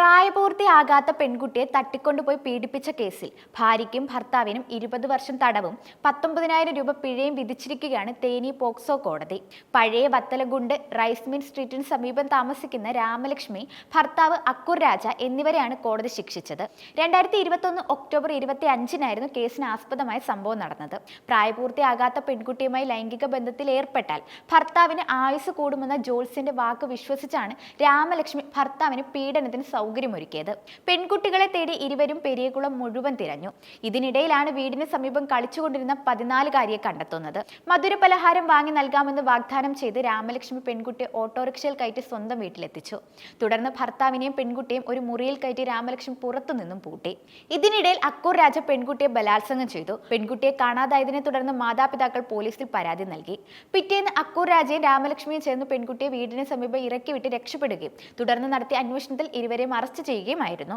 പ്രായപൂർത്തിയാകാത്ത പെൺകുട്ടിയെ തട്ടിക്കൊണ്ടുപോയി പീഡിപ്പിച്ച കേസിൽ ഭാര്യയ്ക്കും ഭർത്താവിനും 20 വർഷം തടവും 19,000 രൂപ പിഴയും വിധിച്ചിരിക്കുകയാണ് തേനി പോക്സോ കോടതി. പഴയ വത്തലഗുണ്ട് റൈസ് മിൽ സ്ട്രീറ്റിന് സമീപം താമസിക്കുന്ന രാമലക്ഷ്മി, ഭർത്താവ് അക്കൂർ രാജ എന്നിവരെയാണ് കോടതി ശിക്ഷിച്ചത്. 2021 ഒക്ടോബർ 25-നായിരുന്നു കേസിന് ആസ്പദമായ സംഭവം നടന്നത്. പ്രായപൂർത്തിയാകാത്ത പെൺകുട്ടിയുമായി ലൈംഗിക ബന്ധത്തിൽ ഏർപ്പെട്ടാൽ ഭർത്താവിന് ആയുസ് കൂടുമെന്ന ജോത്സ്യന്റെ വാക്ക് വിശ്വസിച്ചാണ് രാമലക്ഷ്മി ഭർത്താവിന് പീഡനത്തിന് സൗകര്യമൊരുക്കിയത്. പെൺകുട്ടികളെ തേടി ഇരുവരും പെരിയകുളം മുഴുവൻ തിരഞ്ഞു. ഇതിനിടയിലാണ് വീടിന് സമീപം കളിച്ചുകൊണ്ടിരുന്ന 14-കാരിയെ കണ്ടെത്തുന്നത്. മധുരപലഹാരം വാങ്ങി നൽകാമെന്ന് വാഗ്ദാനം ചെയ്ത് രാമലക്ഷ്മി പെൺകുട്ടിയെ ഓട്ടോറിക്ഷയിൽ കയറ്റി സ്വന്തം വീട്ടിലെത്തിച്ചു. തുടർന്ന് ഭർത്താവിനെയും പെൺകുട്ടിയെയും ഒരു മുറിയിൽ കയറ്റി രാമലക്ഷ്മി പുറത്തുനിന്നും പൂട്ടി. ഇതിനിടയിൽ അക്കൂർ രാജ പെൺകുട്ടിയെ ബലാത്സംഗം ചെയ്തു. പെൺകുട്ടിയെ കാണാതായതിനെ തുടർന്ന് മാതാപിതാക്കൾ പോലീസിൽ പരാതി നൽകി. പിറ്റേന്ന് അക്കൂർ രാജയും രാമലക്ഷ്മിയും ചേർന്ന് പെൺകുട്ടിയെ വീടിന് സമീപം ഇറക്കിവിട്ട് രക്ഷപ്പെടുകയും തുടർന്ന് നടത്തിയ അന്വേഷണത്തിൽ ഇരുവരെയും അറസ്റ്റ് ചെയ്യുകയുമായിരുന്നു.